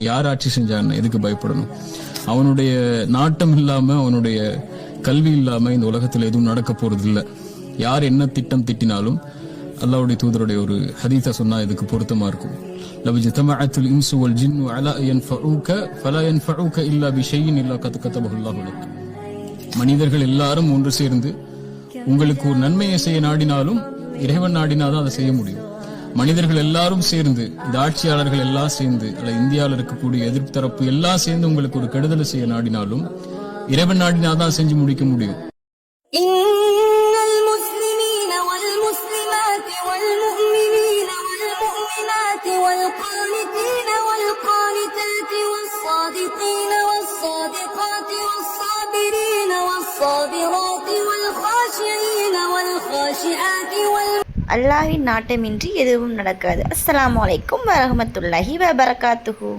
யார் ஆட்சி செஞ்சான்னு எதுக்கு பயப்படணும்? அவனுடைய நாட்டம் இல்லாம, அவனுடைய கல்வி இல்லாம இந்த உலகத்துல எதுவும் நடக்க போறது இல்ல. யார் என்ன திட்டம் திட்டினாலும் அல்லாஹ்வுடைய தூதருடைய ஒரு ஹதீஸ சொன்னா இதுக்கு பொருத்தமா இருக்கும். லவ் ஜதமஅத்துல் இன்சு வல் ஜின்னு அலா யன்ஃபஉக ஃபலா யன்ஃபஉக இல்லா பிஷைஇன் இல்லா கத் கதபஹு அல்லாஹு லக். மனிதர்கள் எல்லாரும் ஒன்று சேர்ந்து உங்களுக்கு ஒரு நன்மையை செய்ய நாடினாலும் இறைவன் நாடினாதான் அதை செய்ய முடியும். மனிதர்கள் எல்லாரும் சேர்ந்து, இந்த ஆட்சியாளர்கள் எல்லாம் சேர்ந்து, அல்ல இந்தியாவில் இருக்கக்கூடிய எதிர்ப்பு தரப்பு எல்லாம் சேர்ந்து உங்களுக்கு ஒரு கெடுதலை செய்ய நாடினாலும் இறைவன் நாடினாதான் செஞ்சு முடிக்க முடியும். அல்லாஹ்வின் நாட்டமின்றி எதுவும் நடக்காது. அஸ்ஸலாமு அலைக்கும் வரஹ்மத்துல்லாஹி வபரகாத்துஹு.